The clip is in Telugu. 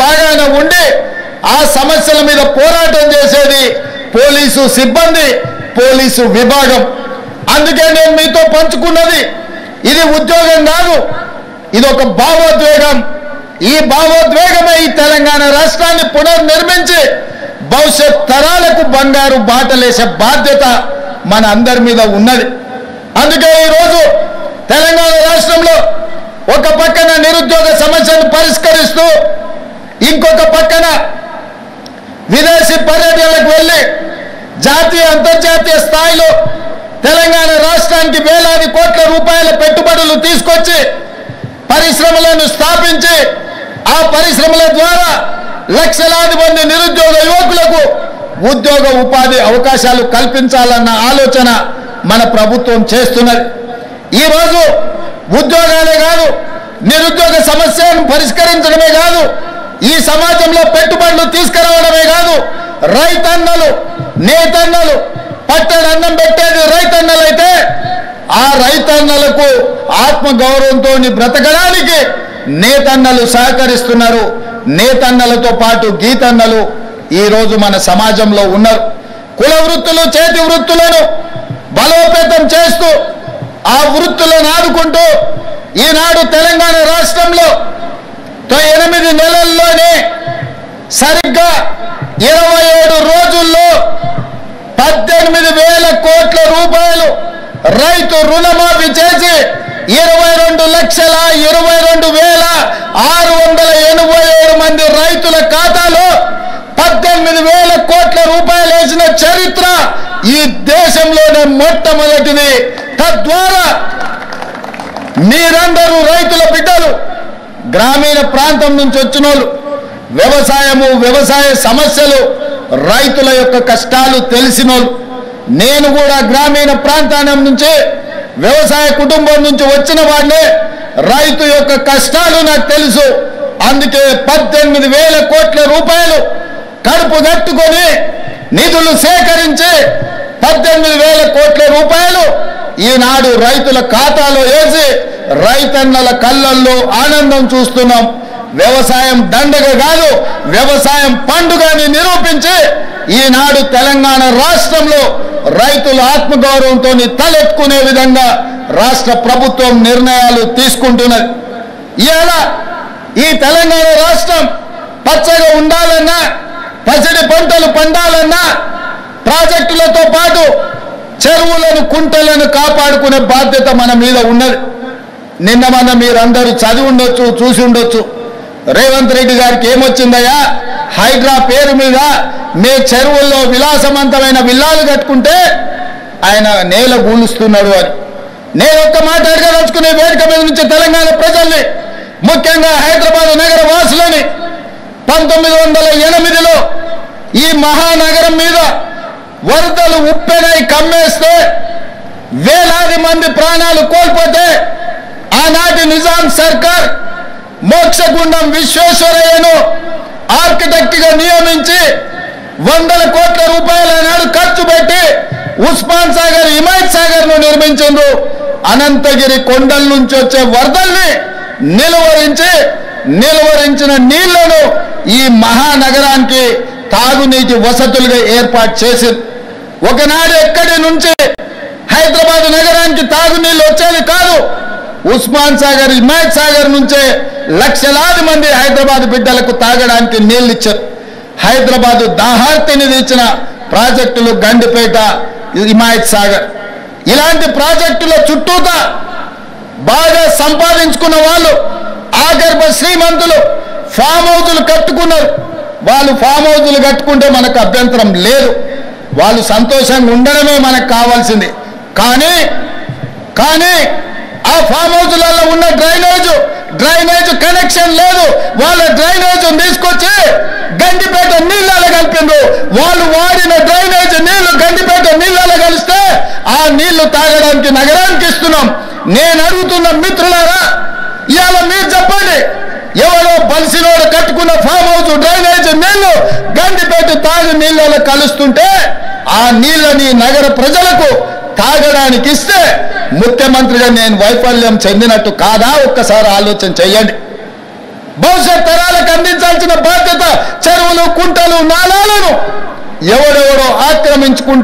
బాగానే ఉండి ఆ సమస్యల మీద పోరాటం చేసేది పోలీసు సిబ్బంది, పోలీసు విభాగం. అందుకే నేను మీతో పంచుకున్నది ఇది ఉద్యోగం కాదు, ఇది ఒక భావోద్వేగం. ఈ భావోద్వేగమే ఈ తెలంగాణ రాష్ట్రాన్ని పునర్నిర్మించి భవిష్యత్ తరాలకు బంగారు బాటలేసే బాధ్యత మన అందరి మీద ఉన్నది. అందుకే ఈరోజు తెలంగాణ రాష్ట్రంలో ఒక పక్కన నిరుద్యోగ సమస్యను పరిష్కరిస్తూ ఇంకొక పక్కన విదేశీ పర్యటనలకు వెళ్ళి జాతీయ అంతర్జాతీయ స్థాయిలో తెలంగాణ రాష్ట్రానికి వేలాది కోట్ల రూపాయల పెట్టుబడులు తీసుకొచ్చి పరిశ్రమలను స్థాపించి ఆ పరిశ్రమల ద్వారా లక్షలాది మంది నిరుద్యోగ యువకులకు ఉద్యోగ ఉపాధి అవకాశాలు కల్పించాలన్న ఆలోచన మన ప్రభుత్వం చేస్తున్నది. ఈరోజు ఉద్యోగాలే కాదు, నిరుద్యోగ సమస్యను పరిష్కరించడమే కాదు, ఈ సమాజంలో పెట్టుబడులు తీసుకురావడమే కాదు, రైతన్నలు నేతన్నలు పట్టణ అన్నం పెట్టేది రైతన్నలైతే ఆ రైతన్నలకు ఆత్మగౌరవంతో బ్రతకడానికి నేతన్నలు సహకరిస్తున్నారు. నేతన్నలతో పాటు గీతన్నలు ఈరోజు మన సమాజంలో ఉన్నారు. కుల వృత్తులు, చేతి వృత్తులను బలోపేతం చేస్తూ ఆ వృత్తులను ఆదుకుంటూ ఈనాడు తెలంగాణ రాష్ట్రంలో 8 నెలల్లోనే సరిగ్గా 27 రోజుల్లో 18,000 కోట్ల రూపాయలు రైతు రుణమాఫీ చేసి 22,22,687 మంది రైతుల ఖాతాలో 18,000 కోట్ల రూపాయలు వేసిన చరిత్ర ఈ దేశంలోనే మొట్టమొదటిది. తద్వారా మీరందరూ రైతుల బిడ్డలు, గ్రామీణ ప్రాంతం నుంచి వచ్చిన వాళ్ళు, వ్యవసాయ సమస్యలు, రైతుల యొక్క కష్టాలు తెలిసిన వాళ్ళు. నేను కూడా గ్రామీణ ప్రాంతానం నుంచి వ్యవసాయ కుటుంబం నుంచి వచ్చిన వాడినే, రైతు యొక్క కష్టాలు నాకు తెలుసు. అందుకే 18,000 కోట్ల రూపాయలు కడుపు కట్టుకొని నిధులు సేకరించి 18,000 కోట్ల రూపాయలు ఈనాడు రైతుల ఖాతాలో వేసి రైతన్నల కళ్ళల్లో ఆనందం చూస్తున్నాం. వ్యవసాయం దండగ కాదు, వ్యవసాయం పండుగని నిరూపించి ఈనాడు తెలంగాణ రాష్ట్రంలో రైతుల ఆత్మగౌరవంతో తలెత్తుకునే విధంగా రాష్ట్ర ప్రభుత్వం నిర్ణయాలు తీసుకుంటున్నది. ఇవాళ ఈ తెలంగాణ రాష్ట్రం పచ్చగా ఉండాలన్నా, పచ్చడి పంటలు పండాలన్నా ప్రాజెక్టులతో పాటు చెరువులను, కుంటలను కాపాడుకునే బాధ్యత మన మీద ఉన్నది. నిన్న మన మీరందరూ చదివి ఉండొచ్చు, చూసి ఉండొచ్చు. రేవంత్ రెడ్డి గారికి ఏమొచ్చిందయ్యా, హైడ్రా పేరు మీద మీ చెరువుల్లో విలాసవంతమైన విల్లాలు కట్టుకుంటే ఆయన నేల గూలుస్తున్నాడు అని. నేను ఒక్క మాట అడగదలుచుకునే వేదిక మీద నుంచి తెలంగాణ ప్రజల్ని, ముఖ్యంగా హైదరాబాద్ నగర వాసులని, 1908లో ఈ మహానగరం మీద వరదలు ఉప్పెనై కమ్మేస్తే వేలాది మంది ప్రాణాలు కోల్పోతే ఆనాటి నిజాం సర్కార్ మోక్షగుండం విశ్వేశ్వరయ్యను ఆర్కిటెక్ట్గా నియమించి 100 కోట్ల రూపాయల నాడు ఖర్చు పెట్టి ఉస్మాన్ సాగర్, హిమాయత్ సాగర్ను నిర్మించిండ్రు. అనంతగిరి కొండల నుంచి వచ్చే వరదల్ని నిలువరించిన నీళ్లను ఈ మహానగరానికి తాగునీటి వసతులుగా ఏర్పాటు చేసింది. ఒకనాడు ఎక్కడి నుంచి హైదరాబాద్ నగరానికి తాగునీళ్ళు వచ్చేది కాదు, ఉస్మాన్ సాగర్, హిమాయత్ సాగర్ నుంచే లక్షలాది మంది హైదరాబాద్ బిడ్డలకు తాగడానికి నీళ్ళు ఇచ్చారు. హైదరాబాద్ దాహార్తిని తీర్చిన ప్రాజెక్టులు గండిపేట, హిమాయత్ సాగర్. ఇలాంటి ప్రాజెక్టుల చుట్టూతా బాగా సంపాదించుకున్న వాళ్ళు, ఆగర్భ శ్రీమంతులు ఫామ్ హౌజులు కట్టుకున్నారు. వాళ్ళు ఫామ్ హౌజులు కట్టుకుంటే మనకు అభ్యంతరం లేదు, వాళ్ళు సంతోషంగా ఉండడమే మనకు కావాల్సింది. కానీ ఆ ఫామ్ హౌజులలో ఉన్న డ్రైనేజ్ కనెక్షన్ లేదు. వాళ్ళ డ్రైనేజ్ తీసుకొచ్చి గండిపేట నీళ్ళలో కలిపిండ్రు. వాళ్ళు వాడిన డ్రైనేజ్ నీళ్లు గండిపేట నీళ్ళలో కలిస్తే ఆ నీళ్లు తాగడానికి నగరానికి ఇస్తున్నాం. నేను అడుగుతున్న మిత్రులారా, ఇవాళ మీరు చెప్పండి, ఎవరో బలిసినోడు కట్టుకున్న ఫామ్ హౌస్ డ్రైనేజ్ నీళ్లు గండిపేట తాగు నీళ్ళలో కలుస్తుంటే ఆ నీళ్ళని నగర ప్రజలకు తాగడానికి ఇస్తే ముఖ్యమంత్రిగా నేను వైఫల్యం చెందినట్టు కాదా? ఒక్కసారి ఆలోచన చెయ్యండి. భవిష్యత్ తరాలకు అందించాల్సిన బాధ్యత చెరువులు కుంటలు నాలాలను ఎవడెవడో ఆక్రమించుకుంటే